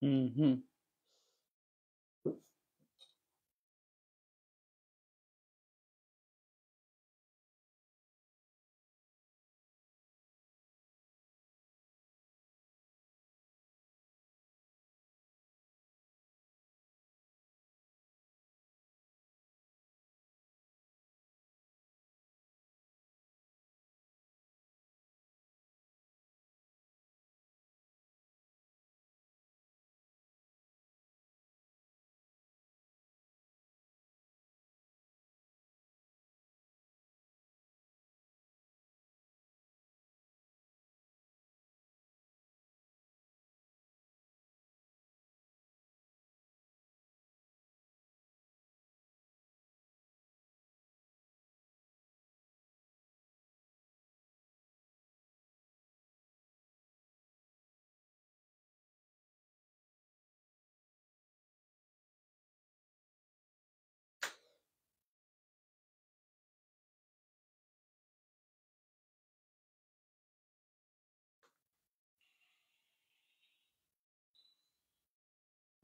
Mm-hmm.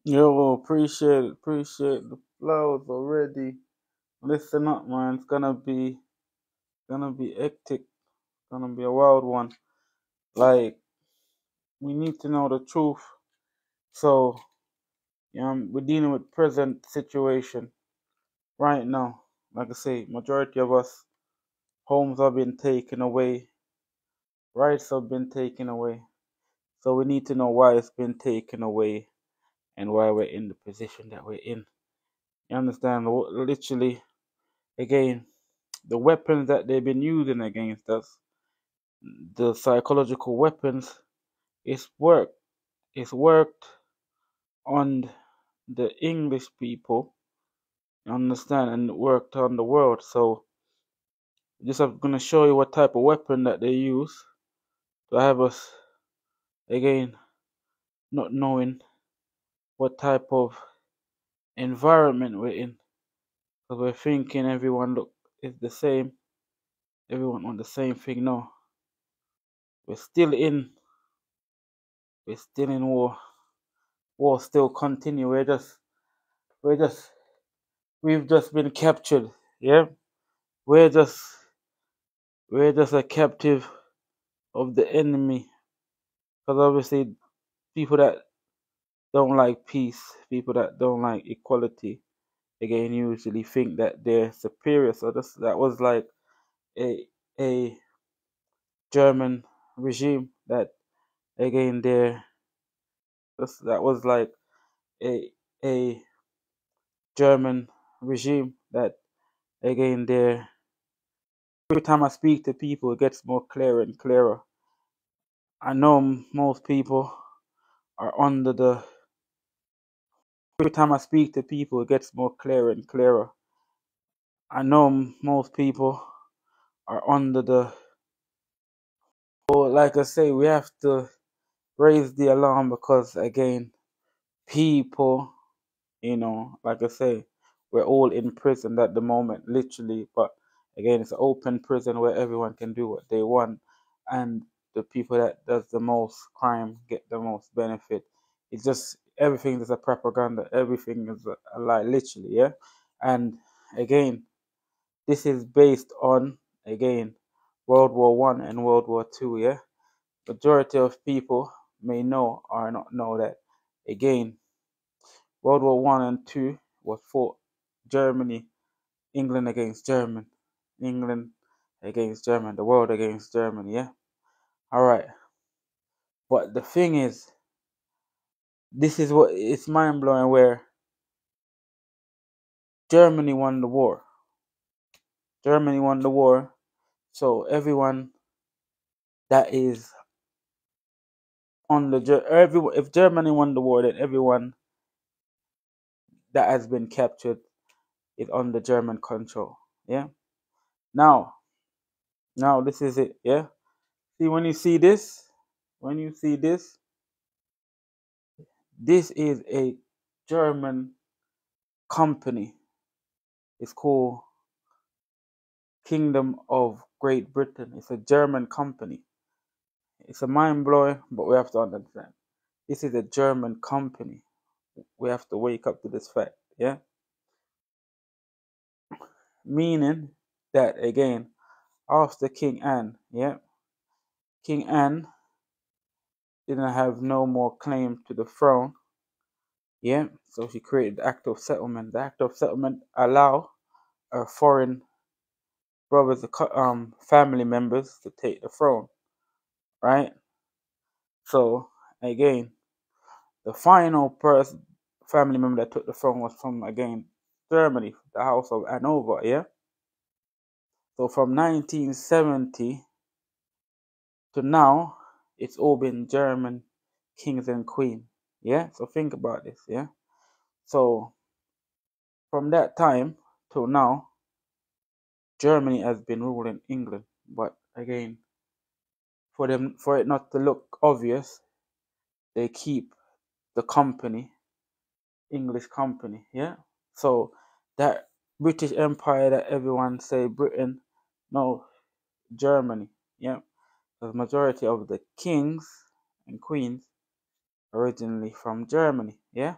Yo, appreciate the flowers already. Listen up, man. It's gonna be hectic. Gonna be a wild one. Like, we need to know the truth. So, we're dealing with present situation right now. Like I say, majority of us homes have been taken away, rights have been taken away. So we need to know why it's been taken away and why we're in the position that we're in. You understand? Literally, again, the weapons that they've been using against us, the psychological weapons, it's worked. It's worked on the English people, you understand, and it worked on the world. So just I'm gonna show you what type of weapon that they use to have us again not knowing what type of environment we're in. Because we're thinking everyone look is the same, everyone want the same thing. No, we're still in we're still in war. War still continue. We're just we've just been captured. Yeah, we're just we're just a captive of the enemy. Because obviously, people that don't like peace, people that don't like equality, again, usually think that they're superior. So that was like a a German regime that again that was like a a German regime that again there. Every time I speak to people, it gets more clearer and clearer. I know most people are under the. Every time I speak to people, it gets more clearer and clearer. I know most people are under the. But like I say, we have to raise the alarm because again, people, like I say, we're all in prison at the moment, literally. But again, it's an open prison where everyone can do what they want, and the people that does the most crime get the most benefit. It's just everything is a propaganda. Everything is a lie, literally. Yeah, and again, this is based on again World War I and World War II. Yeah, majority of people may know or not know that again World War I and II was fought Germany, England against German, England against German, the world against Germany, yeah? Alright. But the thing is, this is what it's mind blowing where Germany won the war. Germany won the war. So everyone that is on the if Germany won the war, then everyone that has been captured is under German control. Yeah. Now, now this is it. Yeah. See when you see this, when you see this, this is a German company. It's called Kingdom of Great Britain. It's a German company. It's a mind blowing, but we have to understand. This is a German company. We have to wake up to this fact, yeah? Meaning that, again, after King Anne, yeah, King Anne didn't have no more claim to the throne, yeah? So she created the Act of Settlement. The Act of Settlement allow her foreign brothers, family members to take the throne, right? So, again, the final family member that took the throne was from, again, Germany, the House of Hanover, yeah? So from 1970 to now, it's all been German kings and queens, yeah? So think about this, yeah? So from that time till now, Germany has been ruling England. But again, for it not to look obvious, they keep the company, English company, yeah? So that British Empire that everyone say Britain, no, Germany, yeah? The majority of the kings and queens originally from Germany, yeah?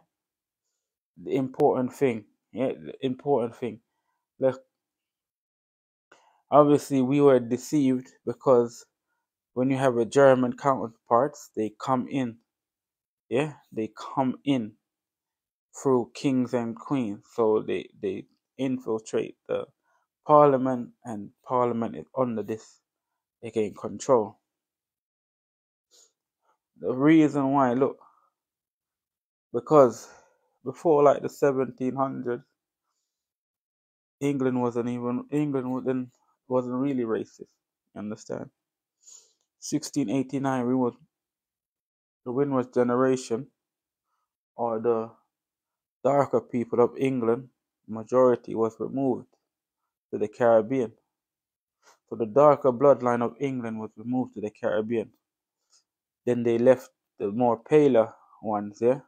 The important thing, yeah, the important thing. Look, obviously we were deceived because when you have a German counterparts, they come in, yeah? They come in through kings and queens. So they infiltrate the parliament, and parliament is under this, again, control. The reason why, look, because before like the 1700s, England wasn't really racist. You understand? 1689, the Windrush generation, or the darker people of England, majority was removed to the Caribbean. So the darker bloodline of England was removed to the Caribbean. Then they left the more paler ones, yeah,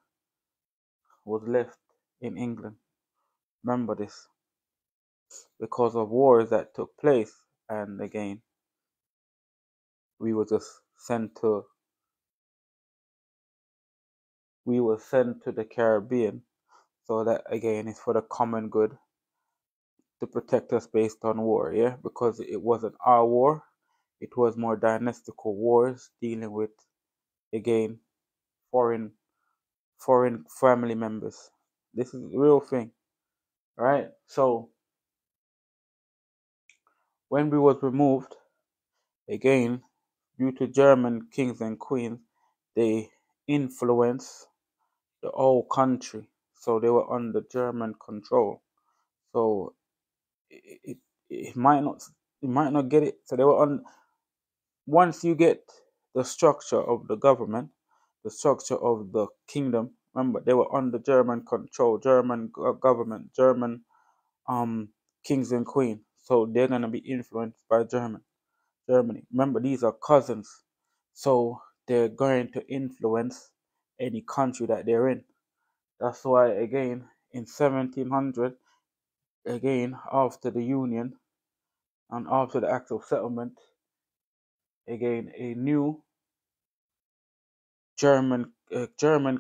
was left in England. Remember this, because of wars that took place, and again, we were just sent to the Caribbean, so that again is for the common good, to protect us based on war, yeah, because it wasn't our war, it was more dynastical wars dealing with, again, foreign family members. This is the real thing, right? So when we was removed, again, due to German kings and queens, they influenced the whole country, so they were under German control. So it, it might not get it. So they were on. Once you get the structure of the government, the structure of the kingdom. Remember, they were under German control, German government, German kings and queen. So they're gonna be influenced by Germany. Remember, these are cousins, so they're going to influence any country that they're in. That's why, again, in 1700, again, after the Union and after the Act of Settlement, again, a new German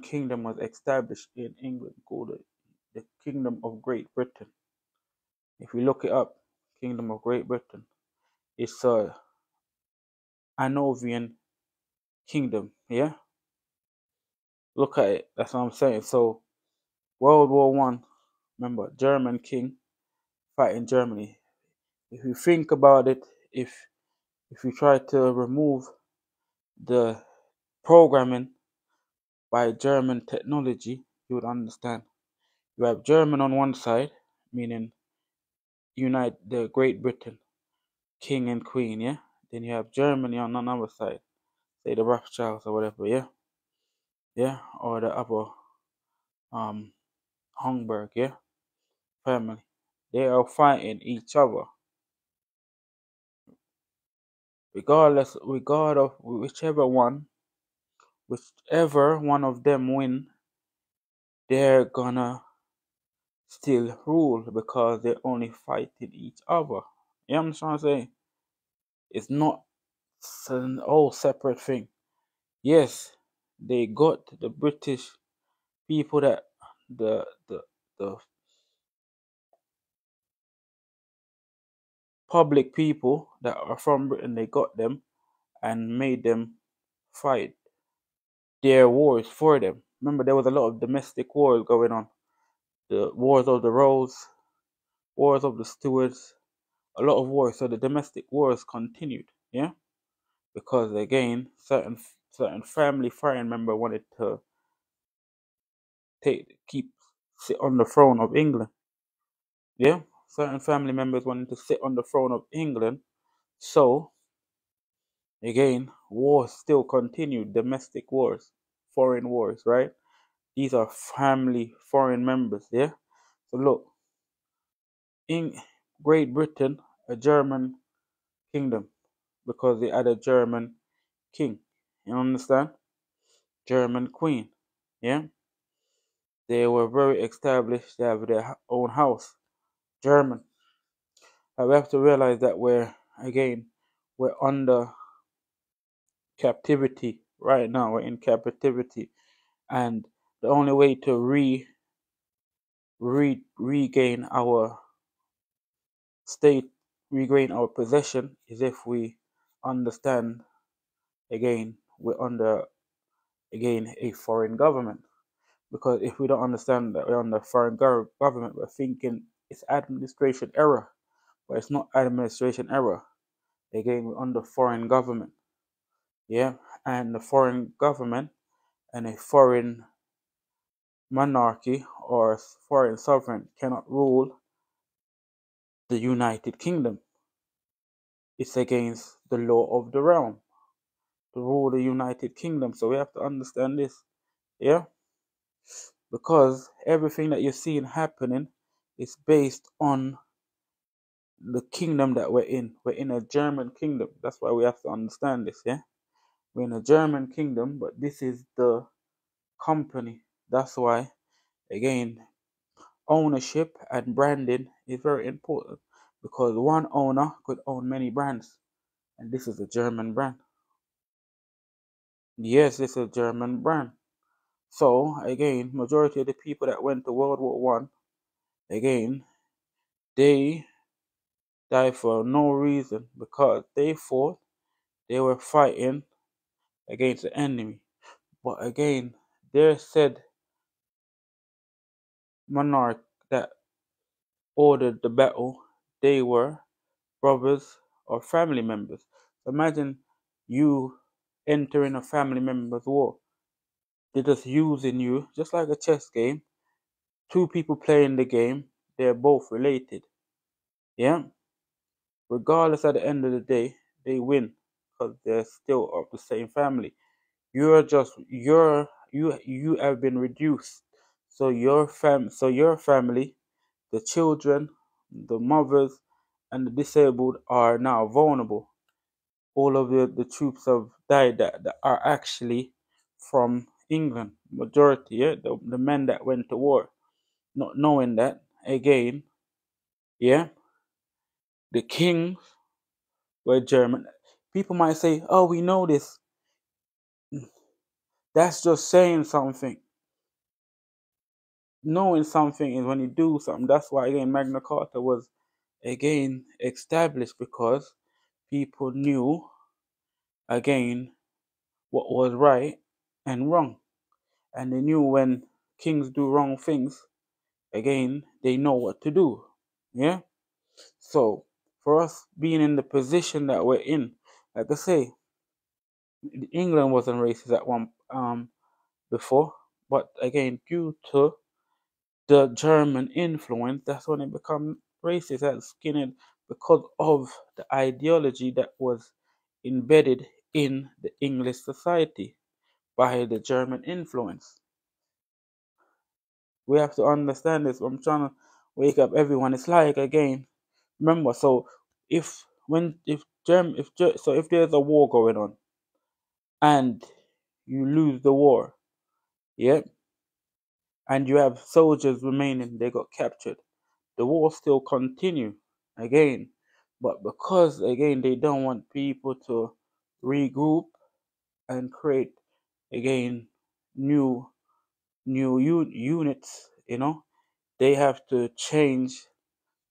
kingdom was established in England called the Kingdom of Great Britain. If you look it up, Kingdom of Great Britain, it's a Hanoverian kingdom. Yeah, look at it. That's what I'm saying. So World War One, remember, German king fighting Germany. If you think about it, if you try to remove the programming by German technology, you would understand. You have German on one side, meaning unite the Great Britain, king and queen, yeah? Then you have Germany on another side, say the Rothschilds or whatever, yeah? Yeah, or the upper Hungberg, yeah? Family. They are fighting each other. Regardless of whichever one of them win, they're gonna still rule because they're only fighting each other. You know what I'm trying to say? It's not an all separate thing. Yes, they got the British people, that the public people that are from Britain, they got them and made them fight their wars for them. Remember, there was a lot of domestic wars going on. The wars of the Rose, wars of the Stuarts, a lot of wars. So the domestic wars continued, yeah, because again, certain family foreign member wanted to keep sit on the throne of England, yeah. Certain family members wanted to sit on the throne of England. So again, wars still continued, domestic wars, foreign wars, right? These are family foreign members, yeah. So look, in Great Britain, a German kingdom, because they had a German king. You understand? German queen. Yeah? They were very established. They have their own house. German. But we have to realize that we're under captivity right now. We're in captivity. And the only way to regain our state, regain our possession, is if we understand, again, we're under, again, a foreign government. Because if we don't understand that we're under foreign government, we're thinking it's administration error, but it's not administration error. Again, we're under foreign government, yeah, and the foreign government and a foreign monarchy or foreign sovereign cannot rule the United Kingdom. It's against the law of the realm to rule the United Kingdom. So we have to understand this, yeah, because everything that you're seeing happening is based on the kingdom that we're in. We're in a German kingdom. That's why we have to understand this, yeah? We're in a German kingdom, but this is the company. That's why, again, ownership and branding is very important, because one owner could own many brands, and this is a German brand. Yes, this is a German brand. So, again, majority of the people that went to World War One, again, they died for no reason, because they fought, they were fighting against the enemy. But again, there said monarch that ordered the battle, they were brothers or family members. Imagine you entering a family member's war. They're just using you, just like a chess game. Two people playing the game, they're both related. Yeah? Regardless, at the end of the day, they win, because they're still of the same family. You have been reduced. So your family, the children, the mothers, and the disabled are now vulnerable. All of the troops have died that are actually from England, majority, yeah, the men that went to war, not knowing that, again, yeah, the kings were German. People might say, "Oh, we know this." That's just saying something. Knowing something is when you do something. That's why, again, Magna Carta was, again, established, because people knew, again, what was right and wrong, and they knew when kings do wrong things, again, they know what to do. Yeah. So for us being in the position that we're in, like I say, England wasn't racist at one before, but again, due to the German influence, that's when it become racist and skinhead, because of the ideology that was embedded in the English society by the German influence. We have to understand this. I'm trying to wake up everyone. It's like, again, remember. So if there's a war going on and you lose the war, yeah, and you have soldiers remaining, they got captured, the war still continue, again, but because, again, they don't want people to regroup and create again new units, they have to change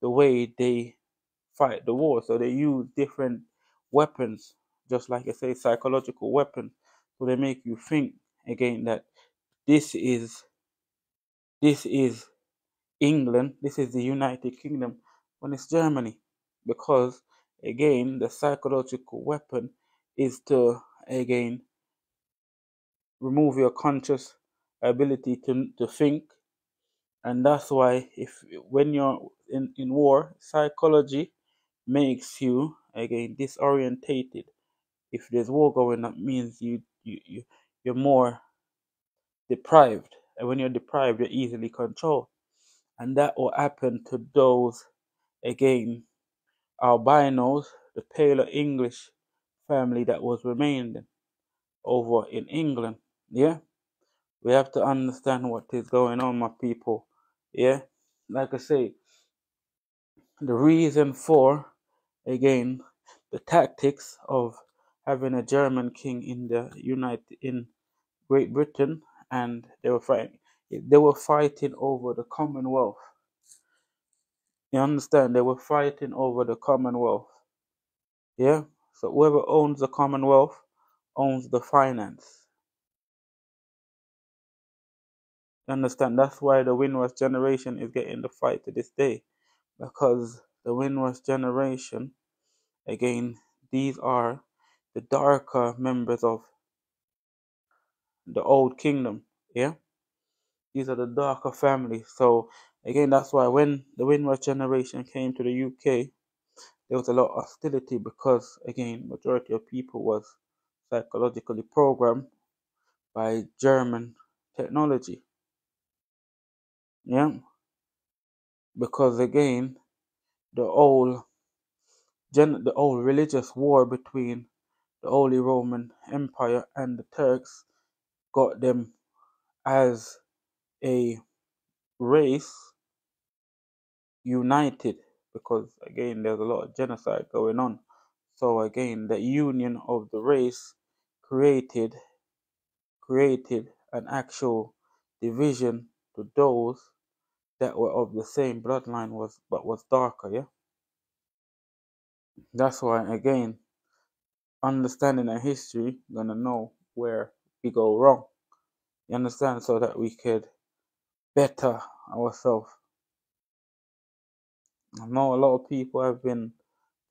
the way they fight the war. So they use different weapons, just like I say, psychological weapons. So they make you think again that this is this is England, this is the United Kingdom, when it's Germany. Because again, the psychological weapon is to again remove your conscious ability to think. And that's why if when you're in war, psychology makes you again disorientated. If there's war going on, means you're more deprived. And when you're deprived, you're easily controlled. And that will happen to those again albinos, the paler English family that was remaining over in England. Yeah, we have to understand what is going on, my people. Yeah, like I say, the reason for again the tactics of having a German king in Great Britain, and they were fighting over the Commonwealth. You understand? They were fighting over the Commonwealth. Yeah. So whoever owns the Commonwealth owns the finance. You understand? That's why the Windrush generation is getting the fight to this day, because the Windrush generation, again, these are the darker members of the old kingdom. Yeah. These are the darker families. So again, that's why when the Windrush generation came to the UK, there was a lot of hostility because again, majority of people was psychologically programmed by German technology. Yeah, because again, the old the old religious war between the Holy Roman Empire and the Turks got them as a race united, because again there's a lot of genocide going on. So again, the union of the race created an actual division to those that were of the same bloodline was darker. Yeah, that's why again, understanding our history, gonna know where we go wrong. You understand? So that we could better ourselves. I know a lot of people have been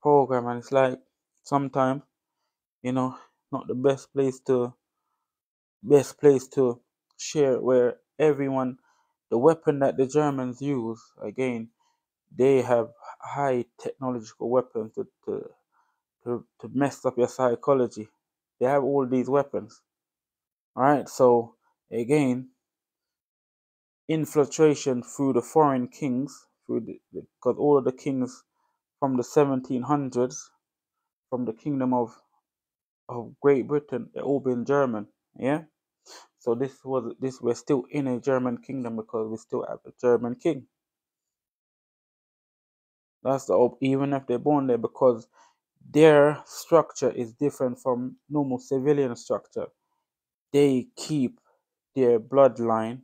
programmed, and it's like sometimes, you know, not the best place to share, where everyone, the weapon that the Germans use, again, they have high technological weapons to mess up your psychology. They have all these weapons. All right, so again, infiltration through the foreign kings, because all of the kings from the 1700s, from the kingdom of Great Britain, they all been German. Yeah. So we're still in a German kingdom because we still have a German king. That's even if they're born there, because their structure is different from normal civilian structure. They keep their bloodline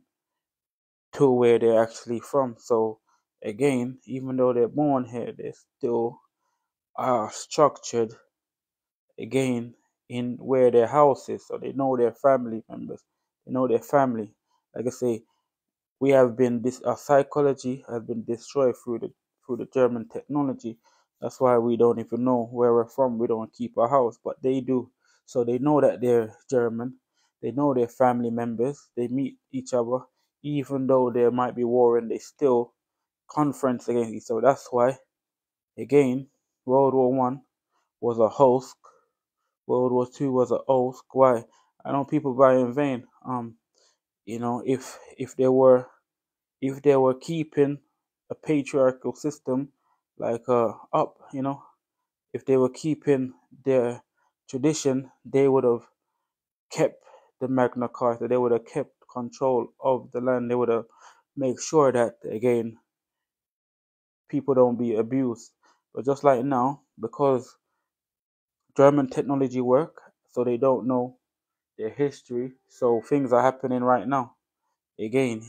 to where they're actually from. So again, even though they're born here, they still are structured again in where their house is. So they know their family members. They know their family. Like I say, we have been our psychology has been destroyed through the German technology. That's why we don't even know where we're from. We don't keep our house, but they do. So they know that they're German. They know their family members. They meet each other, even though there might be war, and they still conference against each other. That's why, again, World War One was a hoax. World War Two was a hoax. Why? I know people buy in vain. If they were keeping a patriarchal system like up, if they were keeping their tradition, they would have kept the Magna Carta. They would have kept control of the land. They would have made sure that again people don't be abused. But just like now, because German technology work, so they don't know their history. So things are happening right now. Again,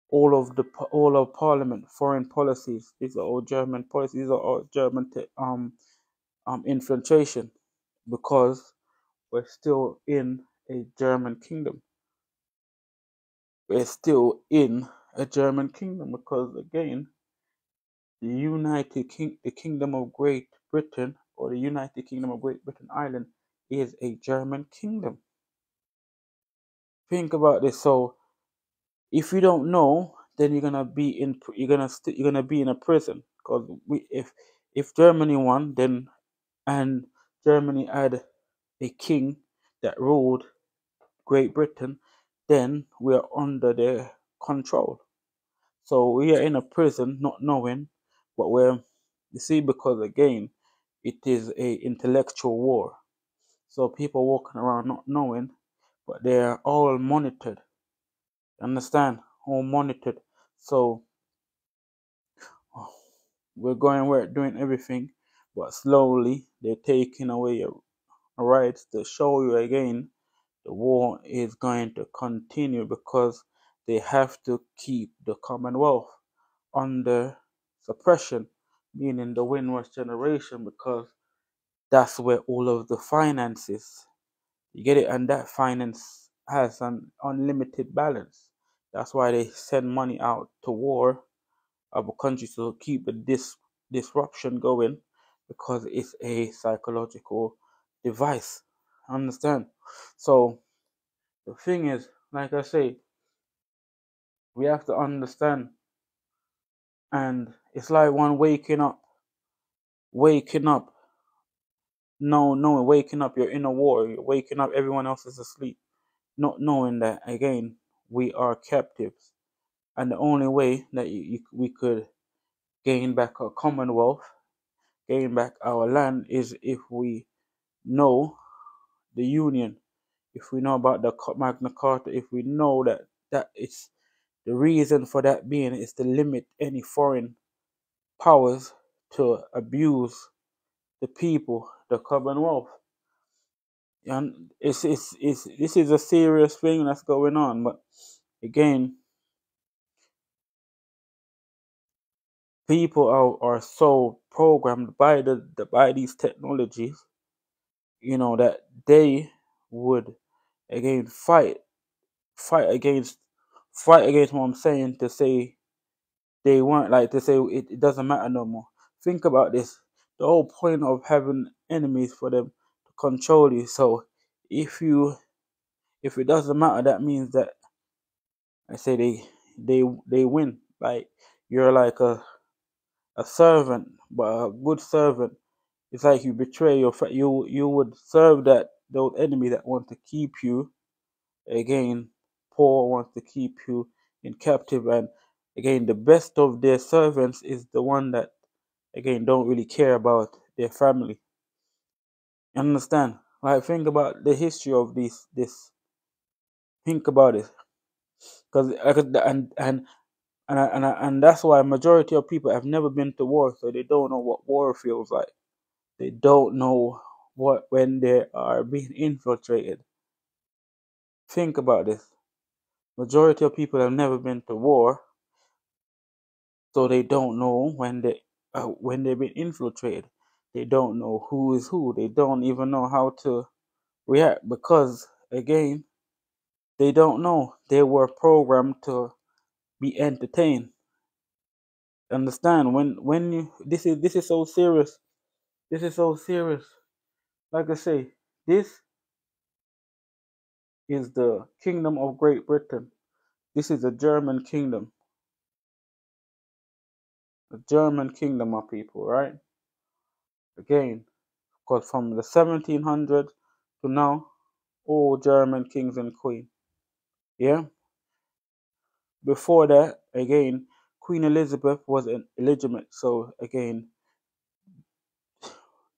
all of Parliament foreign policies. These are all German policies. These are all German infiltration, because we're still in a German kingdom. We're still in a German kingdom because, again, the Kingdom of Great Britain, or the United Kingdom of Great Britain Ireland, is a German kingdom. Think about this. So if you don't know, then you're gonna be in a prison, because if Germany won, then, and Germany had a king that ruled Great Britain, then we are under their control. So we are in a prison, not knowing, but you see, because, again, it is a intellectual war. So people walking around not knowing, but they are all monitored. Understand? All monitored. So we're doing everything, but slowly they're taking away your rights to show you, again, the war is going to continue, because they have to keep the Commonwealth under suppression, meaning the Windrush generation, because that's where all of the finances, you get it, and that finance has an unlimited balance. That's why they send money out to war of a country to keep the disruption going, because it's a psychological device. Understand? So the thing is, like I say, we have to understand, and it's like one waking up, no, waking up. You're in a war. You're waking up. Everyone else is asleep, not knowing that, again, we are captives, and the only way that we could gain back our Commonwealth, gain back our land, is if we know the Union, if we know about the Magna Carta, if we know that it's the reason for that being is to limit any foreign powers to abuse the people, the Commonwealth. And this is a serious thing that's going on. But again, people are so programmed by by these technologies, that they would, again, fight against what I'm saying, to say they weren't, like, to say it doesn't matter no more. Think about this. The whole point of having enemies, for them to control you. So if it doesn't matter, that means that, I say, they win. Like, you're like a servant, but a good servant. It's like you betray your friend. You would serve those enemy that want to keep you, again, poor, wants to keep you in captive. And again, the best of their servants is the one that, again, don't really care about their family. You understand? Like, think about the history of this. Think about it, because, and that's why majority of people have never been to war, so they don't know what war feels like. They don't know what when they are being infiltrated. Think about this. Majority of people have never been to war, so they don't know when they've been infiltrated. They don't know who is who. They don't even know how to react, because, again, they don't know. They were programmed to be entertained. Understand? When you this is so serious. This is so serious. Like I say, this is the Kingdom of Great Britain. This is a German kingdom. The German kingdom of people, right? Again, because from the 1700s to now, all German kings and queens. Yeah. Before that, again, Queen Elizabeth was an illegitimate. So, again,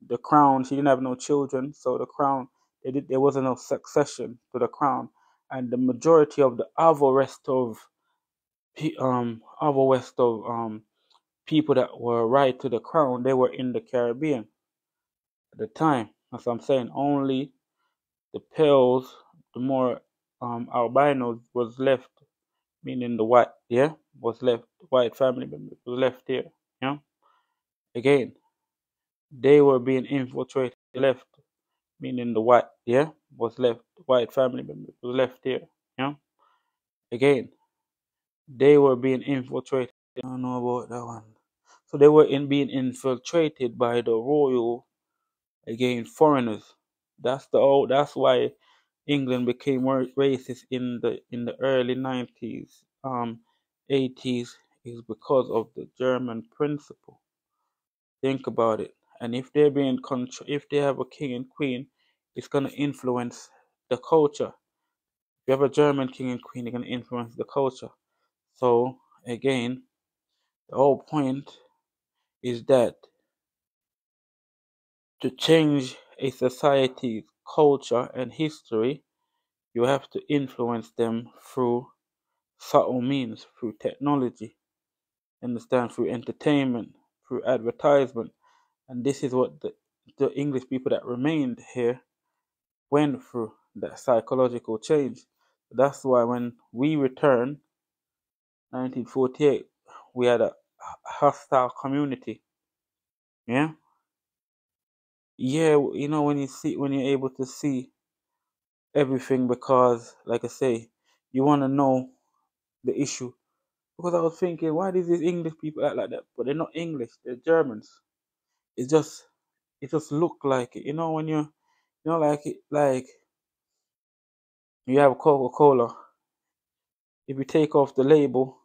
the crown, she didn't have no children. So the crown, there wasn't no succession to the crown. And the majority of the people that were right to the crown, they were in the Caribbean at the time. That's what I'm saying. Only the pales, the more albinos was left, meaning the white, yeah, was left, the white family members was left here, yeah. Again, they were being infiltrated, left, meaning the white, yeah, was left, the white family members was left here, yeah. Again, they were being infiltrated. I don't know about that one. So they were being infiltrated by the royal, again, foreigners. That's why England became racist in the early 90s, 80s, is because of the German principle. Think about it. And if they're being if they have a king and queen, it's gonna influence the culture. If you have a German king and queen, they're gonna influence the culture. So again, the whole point is that to change a society's culture and history, you have to influence them through subtle means, through technology, understand, through entertainment, through advertisement. And this is what the English people that remained here went through, that psychological change. That's why when we returned, 1948, we had a hostile community. Yeah, yeah. You know, when you're able to see everything, because like I say, you want to know the issue. Because I was thinking, why do these English people act like that? But they're not English; they're Germans. It's just it just look like it. You know, when like you have Coca-Cola. If you take off the label,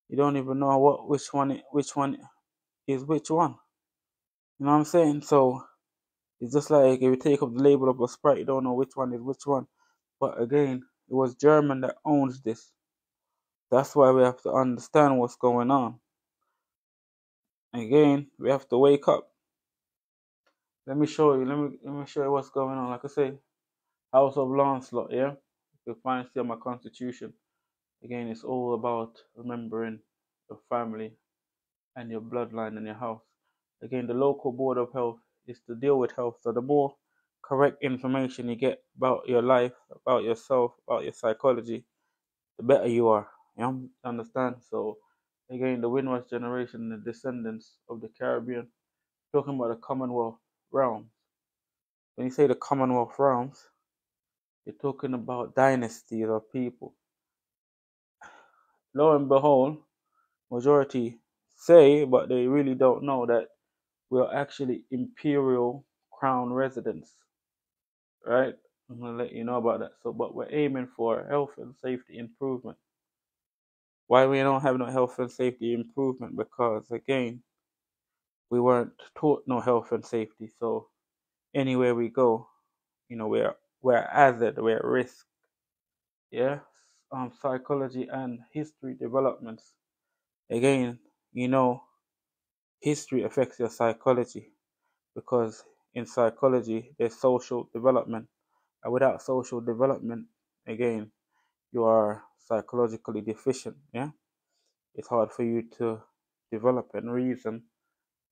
you don't even know which one is which one. You know what I'm saying? So it's just like if you take off the label of a Sprite, you don't know which one is which one. But again, it was German that owns this. That's why we have to understand what's going on. Again, we have to wake up. Let me show you. Let me show you what's going on. Like I say, House of Lancelot. Yeah, you can find see on my constitution. Again, it's all about remembering your family and your bloodline and your house. Again, the local board of health is to deal with health. So the more correct information you get about your life, about yourself, about your psychology, the better you are. You understand? So again, the Windrush generation, the descendants of the Caribbean, talking about the Commonwealth realms. When you say the Commonwealth realms, you're talking about dynasties of people. Lo and behold, majority say, but they really don't know that we're actually imperial crown residents, right? I'm gonna let you know about that. So, but we're aiming for health and safety improvement. Why we don't have no health and safety improvement? Because again, we weren't taught no health and safety. So anywhere we go, we're at hazard, we're at risk. Yeah. Psychology and history developments. Again, you know, history affects your psychology because in psychology there's social development. And without social development, again, you are psychologically deficient. Yeah. It's hard for you to develop and reason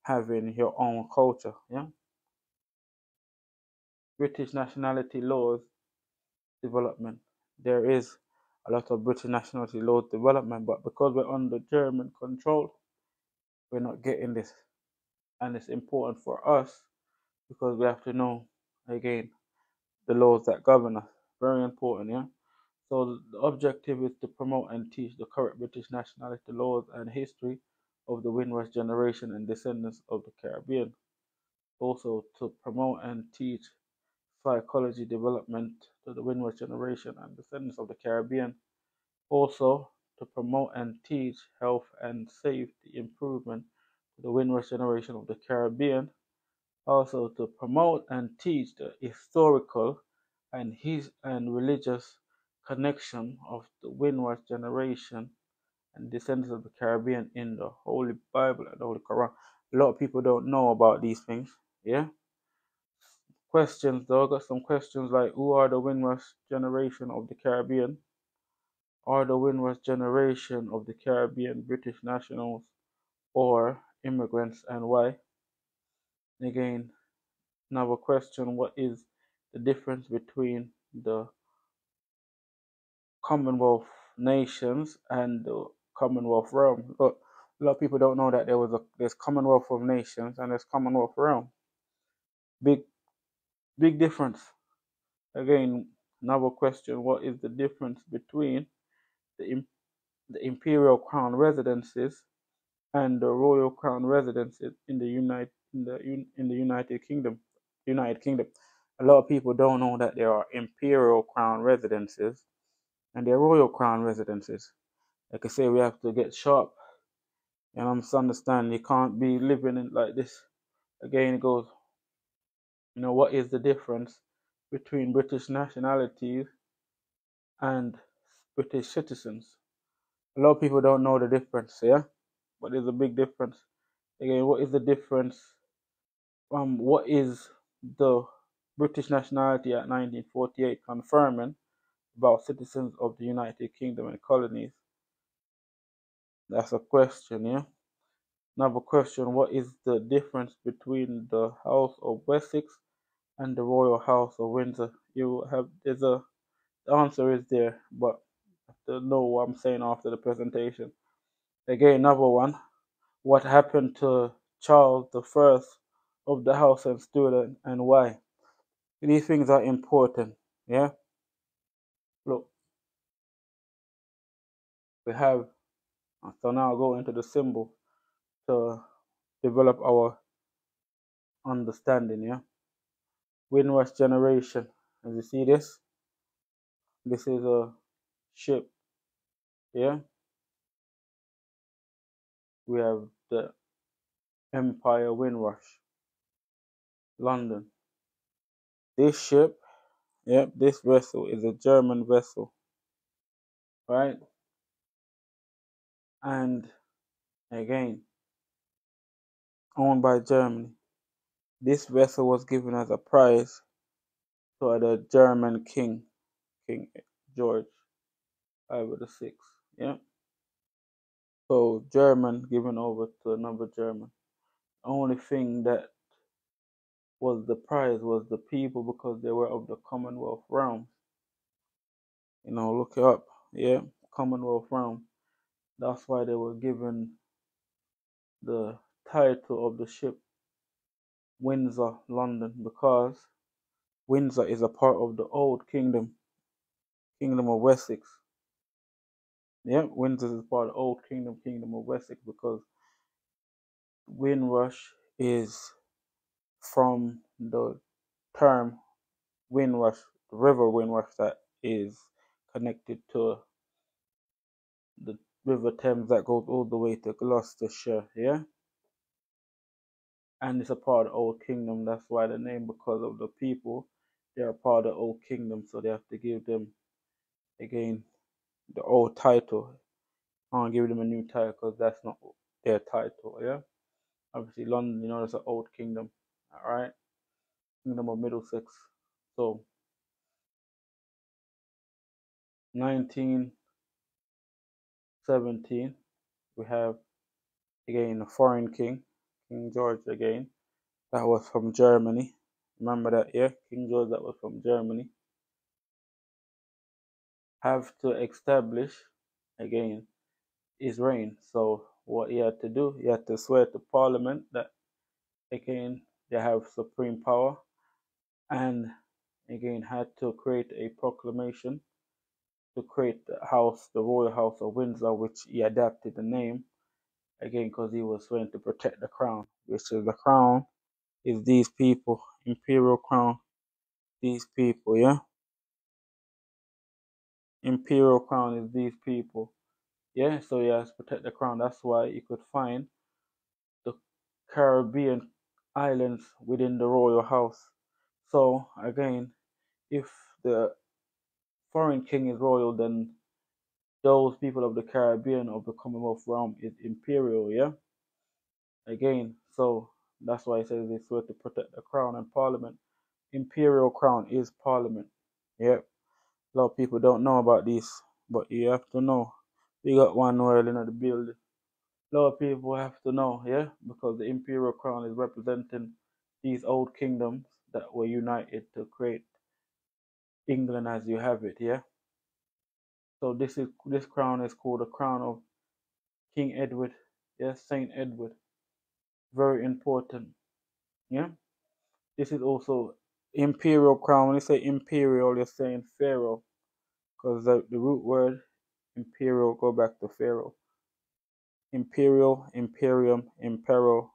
having your own culture. Yeah. British nationality laws development. There is a lot of British nationality laws development, but because we're under German control, we're not getting this. And it's important for us because we have to know, again, the laws that govern us. Very important, yeah? So the objective is to promote and teach the correct British nationality laws and history of the Windrush generation and descendants of the Caribbean. Also to promote and teach psychology development to the Windrush generation and descendants of the Caribbean. Also to promote and teach health and safety improvement to the Windrush generation of the Caribbean. Also to promote and teach the historical and religious connection of the Windrush generation and descendants of the Caribbean in the Holy Bible and the Holy Quran. A lot of people don't know about these things. Yeah. Questions though, I got some questions like who are the Windrush generation of the Caribbean? Are the Windrush generation of the Caribbean British nationals or immigrants and why? Again, another question, what is the difference between the Commonwealth nations and the Commonwealth realm. But a lot of people don't know that there's Commonwealth of Nations and there's Commonwealth realm. Big big difference. Again, another question: what is the difference between the the imperial crown residences and the royal crown residences in the United Kingdom? United Kingdom. A lot of people don't know that there are imperial crown residences and there are royal crown residences. Like I say, we have to get sharp and understand you can't be living in like this. Again, it goes, what is the difference between British nationalities and British citizens? A lot of people don't know the difference, yeah? But there's a big difference. Again, what is the difference? What is the British nationality at 1948 confirming about citizens of the United Kingdom and colonies? That's a question, yeah? Another question: what is the difference between the House of Wessex and the Royal House of Windsor? The answer is there, but you have to know what I'm saying after the presentation. Again, another one: what happened to Charles the First of the House and Stuart and why? These things are important. Yeah. Look, we have. So now go into the symbol to develop our understanding. Yeah. Windrush generation. As you see this is a ship. Yeah. We have the Empire Windrush, London. This ship, yep, this vessel is a German vessel, right? And again, owned by Germany. This vessel was given as a prize to the German king, King George VI. Yeah. So German given over to another German. The only thing that was the prize was the people because they were of the Commonwealth realm. Look it up. Yeah, Commonwealth realm. That's why they were given the title of the ship Windsor, London, because Windsor is a part of the old kingdom, Kingdom of Wessex. Yeah, Windsor is part of the old kingdom, Kingdom of Wessex, because Windrush is from the term Windrush, the river Windrush that is connected to the River Thames that goes all the way to Gloucestershire. Yeah, and it's a part of the Old Kingdom. That's why the name, because of the people, they're a part of the Old Kingdom, so they have to give them again the old title. I want to give them a new title because that's not their title. Yeah, obviously London, that's an Old Kingdom. All right, Kingdom of Middlesex. So 1917, we have again a foreign king, King George again. That was from Germany. Remember that, yeah? King George, that was from Germany. Have to establish again his reign. So what he had to do, he had to swear to Parliament that again they have supreme power, and again had to create a proclamation to create the Royal House of Windsor, which he adapted the name again because he was sworn to protect the crown, which is the crown is these people, imperial crown, these people, yeah. Imperial crown is these people. Yeah, so he has to protect the crown. That's why you could find the Caribbean islands within the royal house. So again, if the foreign king is royal, then those people of the Caribbean of the Commonwealth realm is imperial, yeah? Again, so that's why it says they swear to protect the crown and parliament. Imperial crown is parliament. Yeah. A lot of people don't know about this, but you have to know. We got one royal in the building. A lot of people have to know, yeah, because the imperial crown is representing these old kingdoms that were united to create England as you have it, yeah. So this crown is called the crown of King Edward, yes, Saint Edward. Very important, yeah. This is also imperial crown. When you say imperial, you're saying pharaoh, because the root word imperial go back to pharaoh. Imperial, imperium, impero,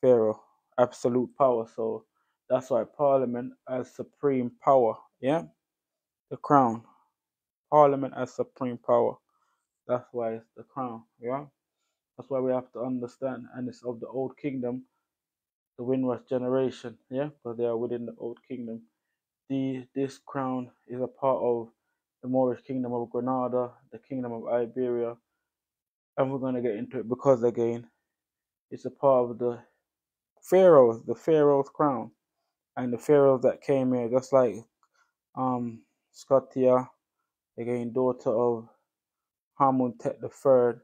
pharaoh, absolute power. So that's why Parliament has supreme power, yeah. The crown, Parliament has supreme power. That's why it's the crown, yeah. That's why we have to understand, and it's of the old kingdom, the Windrush generation, yeah, because they are within the old kingdom. This crown is a part of the Moorish kingdom of Granada, the kingdom of Iberia, and we're gonna get into it because again, it's a part of the pharaoh's crown, and the pharaohs that came here, just like Scotia, again daughter of Hamuntet the third,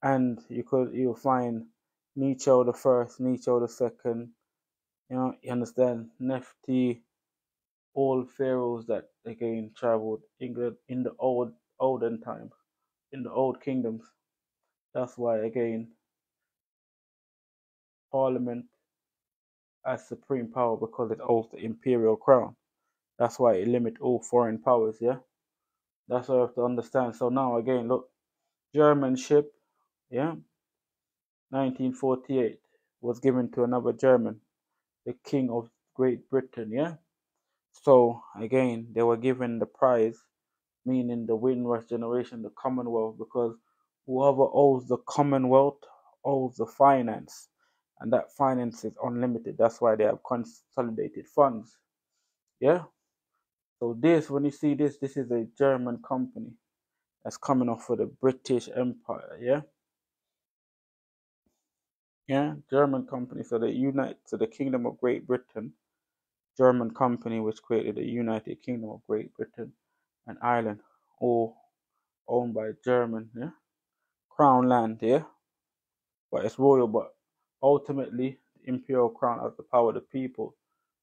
and you'll find Necho the first, Necho the second. You understand? Nephti, all pharaohs that again traveled England in the olden times, in the old kingdoms. That's why again Parliament has supreme power because it holds the imperial crown. That's why it limits all foreign powers, yeah? That's what you have to understand. So now again, look, German ship, yeah, 1948 was given to another German, the King of Great Britain, yeah? So again, they were given the prize, meaning the Windrush generation, the Commonwealth, because whoever owes the Commonwealth owes the finance, and that finance is unlimited. That's why they have consolidated funds. Yeah. So this, when you see this is a German company that's coming off for the British Empire. Yeah. Yeah, German company. So the Kingdom of Great Britain, German company which created the United Kingdom of Great Britain and Ireland, all owned by German, yeah, crown land, yeah, but it's royal. But ultimately, the imperial crown has the power of the people,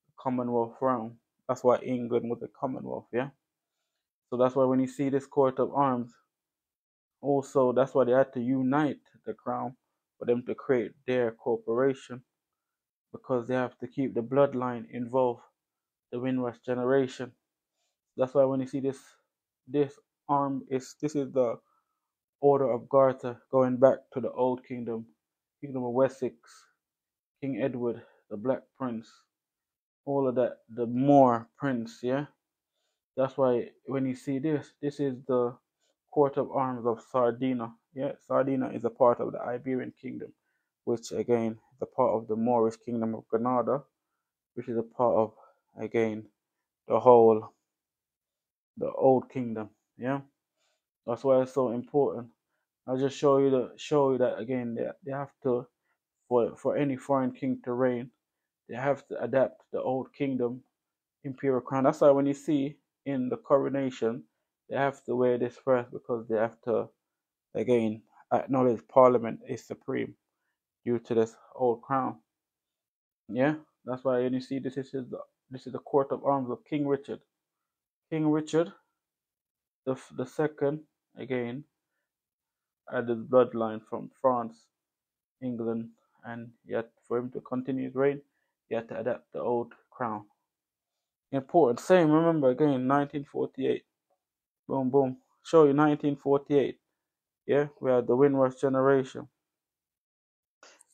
the Commonwealth crown. That's why England was a Commonwealth, yeah. So that's why when you see this coat of arms, also that's why they had to unite the crown for them to create their corporation, because they have to keep the bloodline involved, the Windrush generation. That's why when you see this arm is this is the Order of Garter, going back to the Old Kingdom, Kingdom of Wessex, King Edward, the Black Prince, all of that, the Moor Prince, yeah? That's why when you see this is the coat of arms of Sardinia. Yeah, Sardinia is a part of the Iberian Kingdom, which again is a part of the Moorish Kingdom of Granada, which is a part of, again, the whole, the Old Kingdom, yeah? That's why it's so important. I'll just show you that again. They have to, for any foreign king to reign, they have to adapt the old kingdom imperial crown. That's why when you see in the coronation, they have to wear this first because they have to again acknowledge Parliament is supreme due to this old crown. Yeah, that's why when you see this is the coat of arms of King Richard. King Richard the second, again, added bloodline from France, England, and yet for him to continue his reign, he had to adapt the old crown. Important. Same, remember again, 1948. Boom, boom. Show you 1948. Yeah, we had the Windrush generation.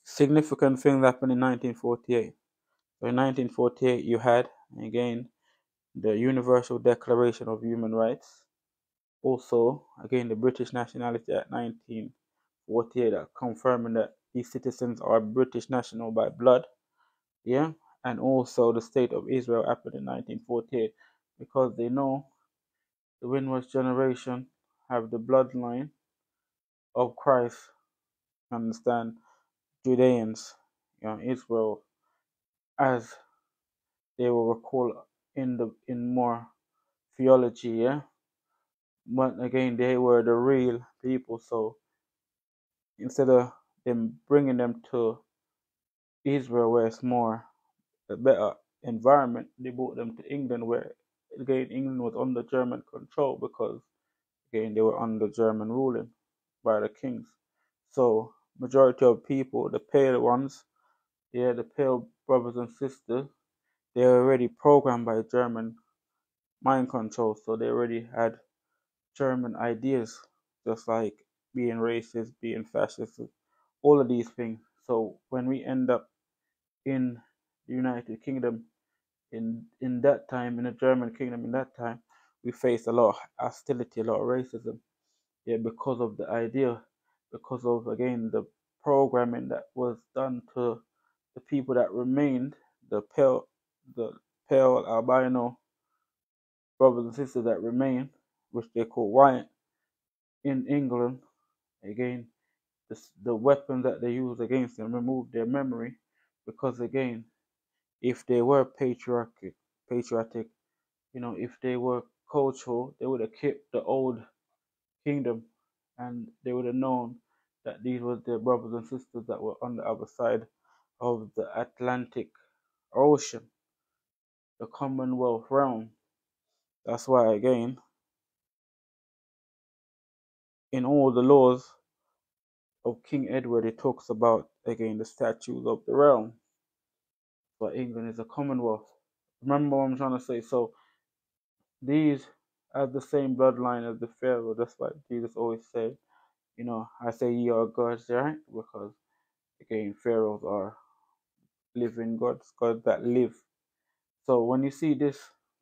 Significant things happened in 1948. So in 1948, you had, again, the Universal Declaration of Human Rights. Also, again, the British Nationality Act 1948, confirming that these citizens are British national by blood. Yeah, and also the State of Israel happened in 1948 because they know the Windrush generation have the bloodline of Christ. Understand? Judeans, Israel, as they will recall in more theology, yeah. But again, they were the real people. So instead of them bringing them to Israel, where it's more a better environment, they brought them to England, where again England was under German control because again they were under German ruling by the kings. So majority of people, the pale ones, yeah, the pale brothers and sisters, they're already programmed by German mind control, so they already had German ideas, just like being racist, being fascist, all of these things. So when we end up in the United Kingdom in that time, in the German kingdom in that time, we faced a lot of hostility, a lot of racism. Yeah, because of the idea, because of again the programming that was done to the people that remained, the pale albino brothers and sisters that remain, which they call white in England. Again, the weapons that they use against them remove their memory, because again, if they were patriotic, if they were cultural, they would have kept the old kingdom, and they would have known that these were their brothers and sisters that were on the other side of the Atlantic Ocean, the Commonwealth realm. That's why, again, in all the laws of King Edward, it talks about, again, the statutes of the realm. But England is a Commonwealth. Remember what I'm trying to say? So these have the same bloodline as the Pharaoh. That's why Jesus always said, I say ye are gods, right? Because, again, pharaohs are living gods, gods that live. So when you see this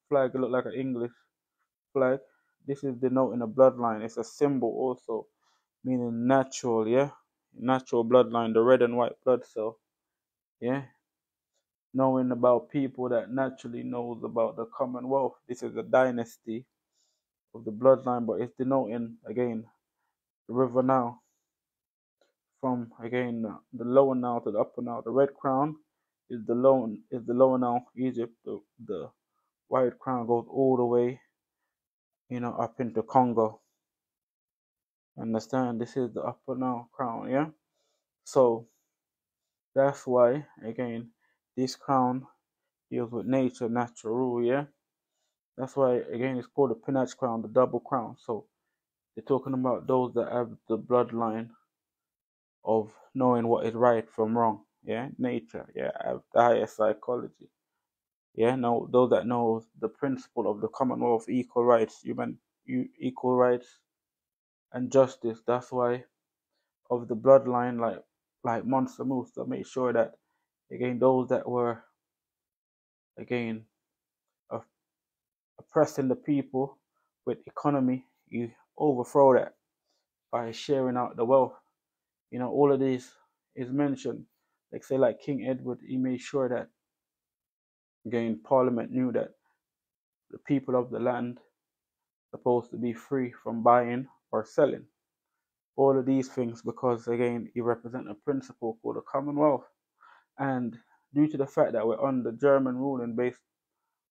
flag, it look like an English flag. This is denoting a bloodline. It's a symbol also, meaning natural, yeah? Natural bloodline, the red and white blood cell, yeah? Knowing about people that naturally knows about the Commonwealth. This is a dynasty of the bloodline, but it's denoting, again, the River Nile, from again the lower Nile to the upper Nile. The red crown is the lower Nile, Egypt. The white crown goes all the way, up into Congo. Understand? This is the upper Nile crown, yeah. So that's why, again, this crown deals with nature, natural rule, yeah. That's why, again, it's called the Pinach crown, the double crown. So they're talking about those that have the bloodline of knowing what is right from wrong, yeah. Nature, yeah, have the highest psychology, yeah. No, those that know the principle of the Commonwealth, equal rights, equal rights and justice. That's why of the bloodline, like Mansa Musa, make sure that, again, those that were, again, oppressing the people with economy, you overthrow that by sharing out the wealth. All of this is mentioned. Like, say, like King Edward, he made sure that, again, Parliament knew that the people of the land supposed to be free from buying or selling. All of these things, because, again, he represent a principle called the Commonwealth. And due to the fact that we're under German rule and based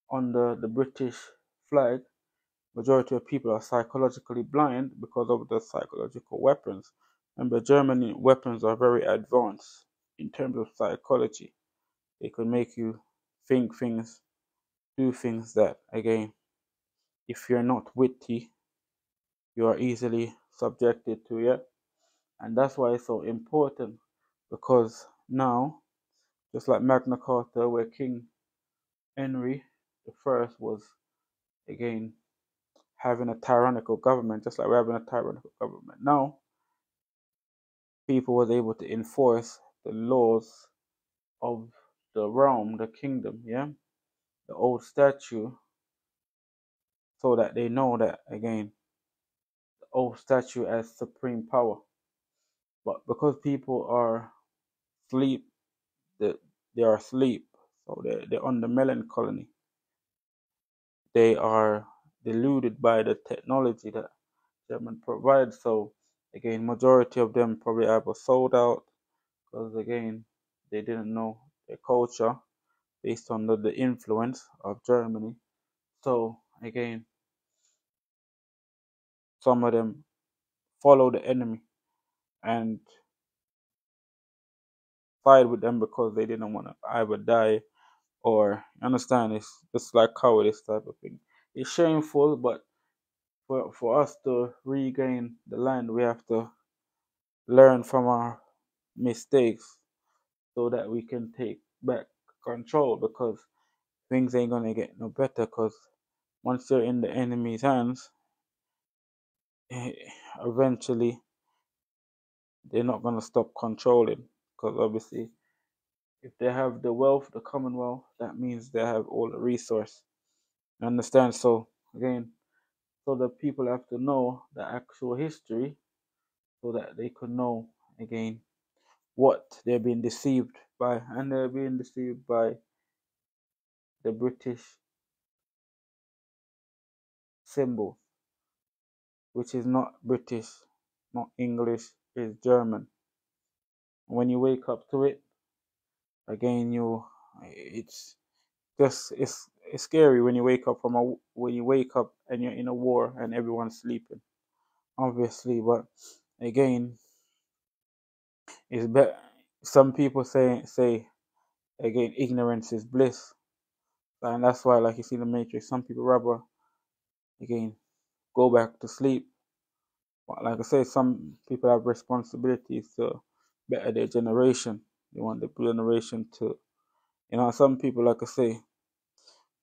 on the British flag, majority of people are psychologically blind because of the psychological weapons. Remember, German weapons are very advanced in terms of psychology. They can make you think things, do things that, again, if you're not witty, you are easily subjected to it. And that's why it's so important, because now, just like Magna Carta, where King Henry the First was, again, having a tyrannical government, just like we're having a tyrannical government now, people was able to enforce the laws of the realm, the kingdom, yeah, the old statute, so that they know that, again, the old statute has supreme power. But because people are asleep, they are asleep, so they're under melancholy. They are deluded by the technology that German provides. So again, majority of them probably either sold out because, again, they didn't know their culture based on the influence of Germany. So again, some of them follow the enemy and fight with them because they didn't want to either die or, understand, it's just like cowardice type of thing. it's shameful, but for us to regain the land, we have to learn from our mistakes so that we can take back control, because things ain't gonna get no better, because once they're in the enemy's hands, eh, eventually they're not gonna stop controlling, because obviously if they have the wealth, the commonwealth, that means they have all the resource. You understand? So again, so the people have to know the actual history so that they could know again what they're being deceived by, and they're being deceived by the British symbol, which is not British, not English, is German. When you wake up to it, again, it's it's scary when you wake up when you wake up and you're in a war and everyone's sleeping, obviously. But again, it's better. Some people say again, ignorance is bliss, and that's why, like you see in the Matrix, some people rather again go back to sleep. But like I say, some people have responsibilities to better their generation. They want the generation to, some people, like I say,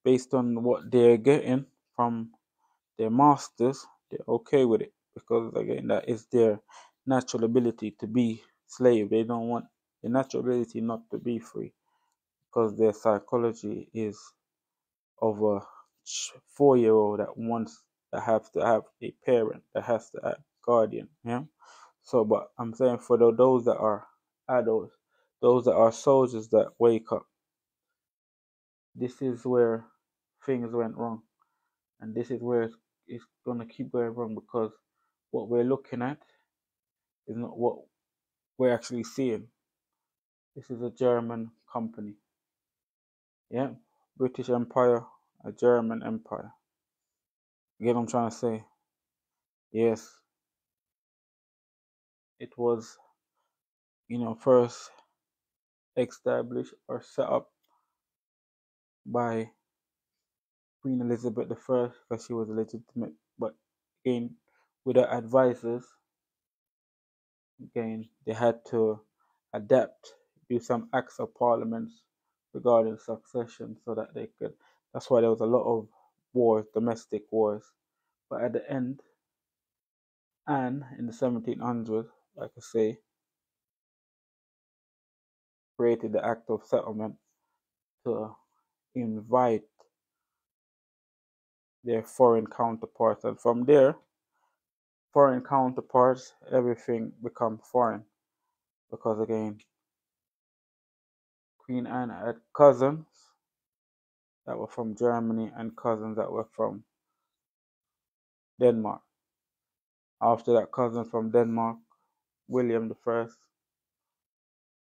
based on what they're getting from their masters, they're okay with it, because again, that is their natural ability to be slave. They don't want the natural ability not to be free, because their psychology is of a 4-year-old that wants that have to have a parent, that has to have guardian. Yeah. So, but I'm saying for those that are adults, those that are soldiers that wake up, this is where things went wrong, and this is where it's gonna keep going wrong, because what we're looking at is not what we're actually seeing. This is a German company. Yeah, British Empire, a German empire. You get what I'm trying to say? Yes, it was, first established or set up by Queen Elizabeth I, because she was legitimate. But again, with her advisors, again, they had to adapt, do some acts of parliament regarding succession so that they could. That's why there was a lot of wars, domestic wars. But at the end, Anne in the 1700s, like I say, created the Act of Settlement to invite their foreign counterparts, and from there, foreign counterparts, everything become foreign, because again, Queen Anne had cousins that were from Germany and cousins that were from Denmark. After that, cousin from Denmark, William the First,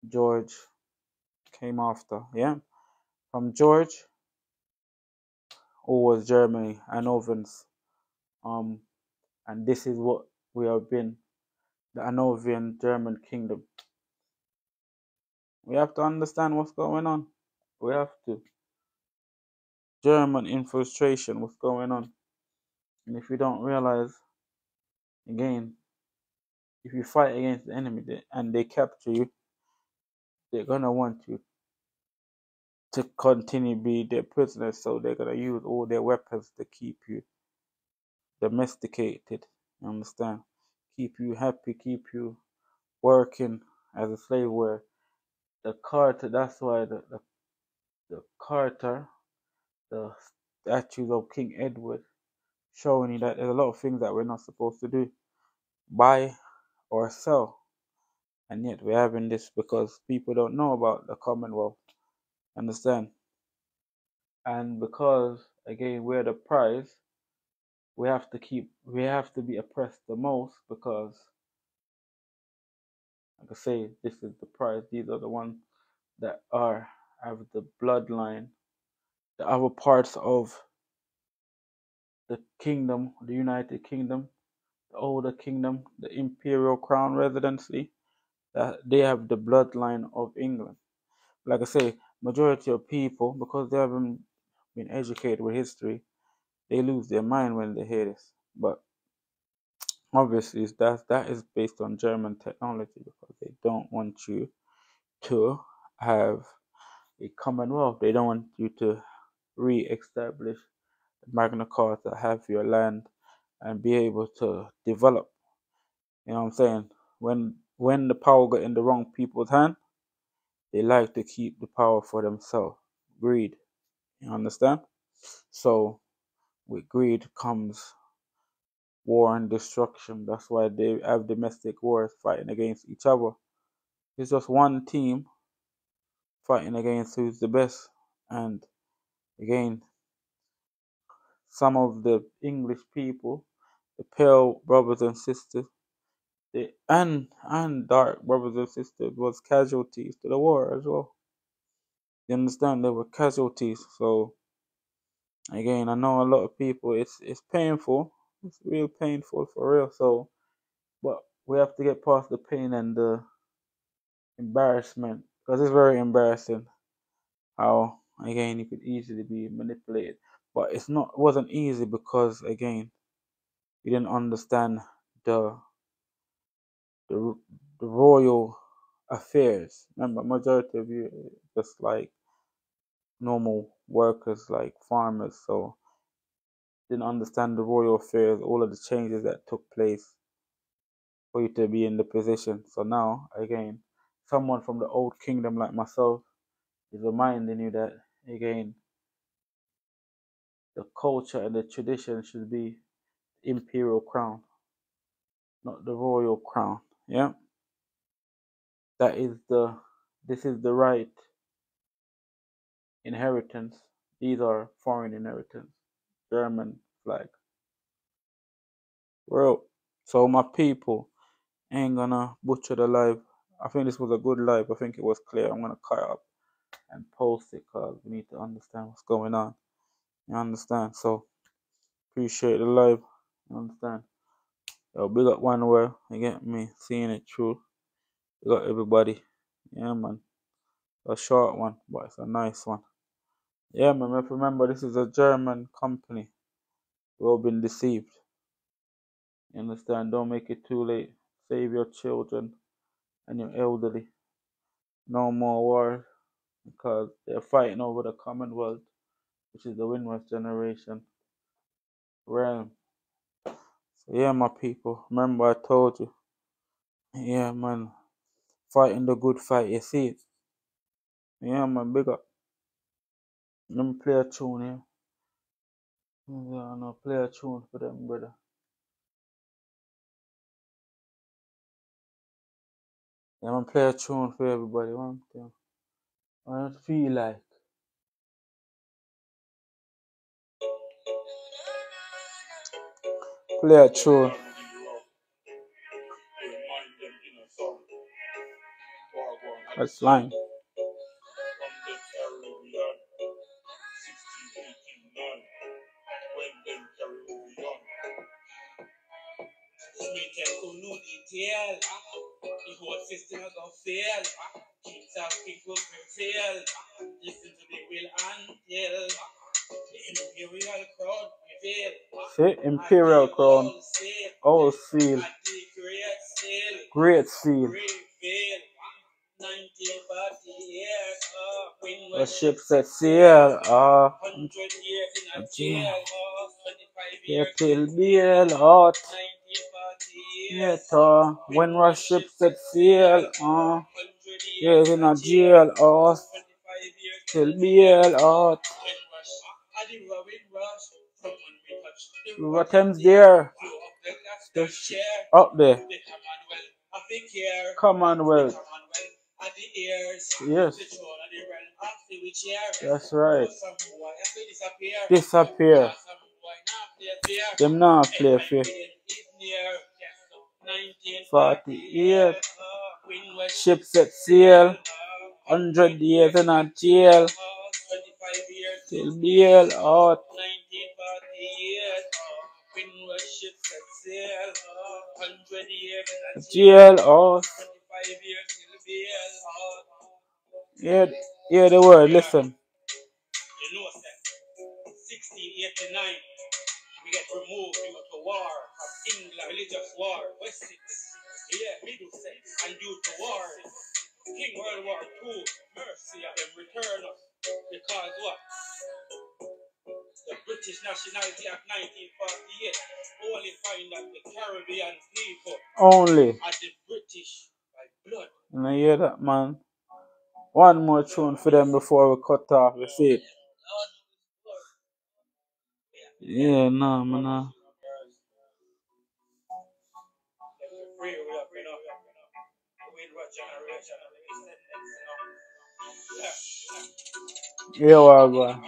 George came after. Yeah, from George, who was Germany, Hanovans, and this is what we have been, the Hanoverian German kingdom. We have to understand what's going on. We have to. German infiltration, what's going on. And if you don't realize, again, if you fight against the enemy and they capture you, they're gonna want you to continue be their prisoners. So they're gonna use all their weapons to keep you domesticated. You understand? Keep you happy, keep you working as a slave. Where the Carter, that's why the Carter, the statues of King Edward, showing you that there's a lot of things that we're not supposed to do, buy or sell. And yet we're having this because people don't know about the Commonwealth. Understand? And because again we're the prize, we have to be oppressed the most, because like I say, this is the prize. These are the ones that have the bloodline. The other parts of the kingdom, the United Kingdom, the older kingdom, the imperial crown residency, that they have the bloodline of England. Like I say, majority of people, because they haven't been educated with history, they lose their mind when they hear this. But obviously, that is based on German technology because they don't want you to have a Commonwealth. They don't want you to re-establish Magna Carta, have your land, and be able to develop. You know what I'm saying? When the power got in the wrong people's hand, they like to keep the power for themselves. Greed. You understand? So with greed comes war and destruction. That's why they have domestic wars fighting against each other. It's just one team fighting against who's the best. And again, some of the English people, the pale brothers and sisters, and dark brothers and sisters was casualties to the war as well. You understand? They were casualties. So again, I know a lot of people. It's painful. It's real painful for real. So, but we have to get past the pain and the embarrassment because it's very embarrassing how again you could easily be manipulated. But it wasn't easy because again you didn't understand the the, the royal affairs. Remember, majority of you just like normal workers, like farmers, so didn't understand the royal affairs, all of the changes that took place for you to be in the position. So now, again, someone from the old kingdom like myself is reminding you that again, the culture and the tradition should be imperial crown, not the royal crown. Yeah, that is the this is the right inheritance. These are foreign inheritance, German flag. Well, so my people ain't gonna butcher the live. I think this was a good live. I think it was clear. I'm gonna cut it up and post it because we need to understand what's going on. You understand? So appreciate the live. You understand? Yo, big up one well. You get me seeing it through. Big up everybody. Yeah, man. A short one, but it's a nice one. Yeah, man. If remember, this is a German company. We've all been deceived. You understand? Don't make it too late. Save your children and your elderly. No more war because they're fighting over the Commonwealth, which is the Windrush generation realm. So yeah, my people. Remember I told you. Yeah, man. Fighting the good fight. You see it? Yeah, man. Big up. Let me play a tune here. Yeah, no, play a tune for them, brother. Yeah, man, play a tune for everybody. One thing. I don't feel like. Play a tune. That's line. See, Imperial Crown, Old Seal, Great Seal. The ship set sail, yeah, till BL hot. Yeah, when our ship set sail, yeah, in a jail, till BL hot. River Thames there, up there. Commonwealth. Yes. That's right. Disappear. Them now play fair. 48. Ship set sail. 100 years in a jail. Till BL out. Jail out. Hear the word, listen. Only. And I hear that, man. One more tune for them before we cut off the feed. Yeah, no, man. Yeah, well,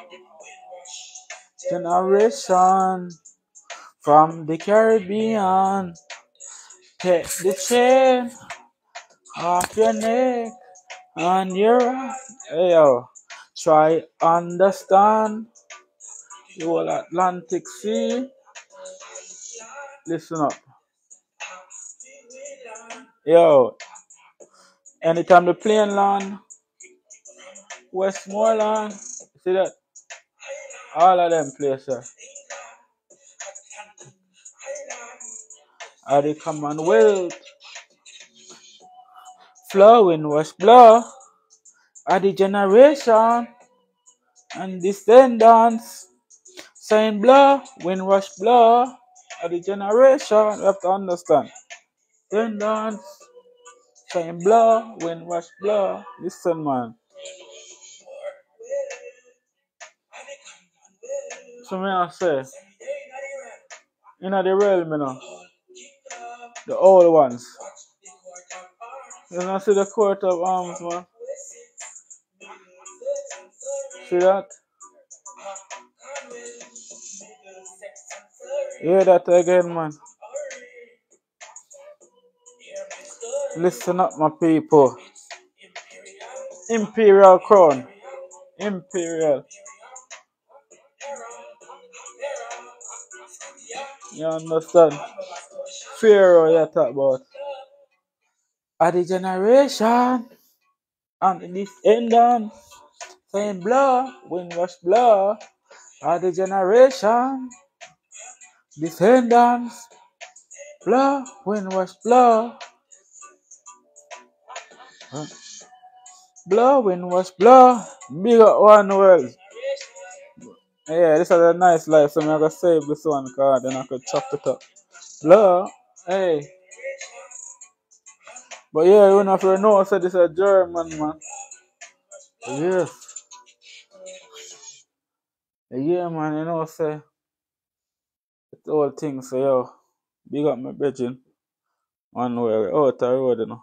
generation from the Caribbean, take the chain off your neck and your hey, yo, try understand the whole Atlantic Sea. Listen up, yo. Anytime the plane land, Westmoreland, see that? All of them places are the Commonwealth. Flowing was blood are the generation and descendants. Saying blood, windrush blood are the generation. You have to understand. Descendants, saying blood, windrush blood. Listen, man. So me I say, you know the realm, you know, the old ones. You know, see the coat of arms, man. See that? Hear that again, man. Listen up, my people. Imperial crown. Imperial. You understand? Pharaoh you talk about. Are the generation and the descendants saying blood, windrush blood. Are the generation, descendants, blood, windrush blood. Blood, windrush blood. Big up one world. Yeah, this is a nice life, so I'm gonna save this one card, then I could chop it up. Blood, hey. But yeah, you know, if you know, I said this is a German, man. Yes. Yeah, man, you know, say, it's all things, so yo, big up my brethren. One way, out the road, you know.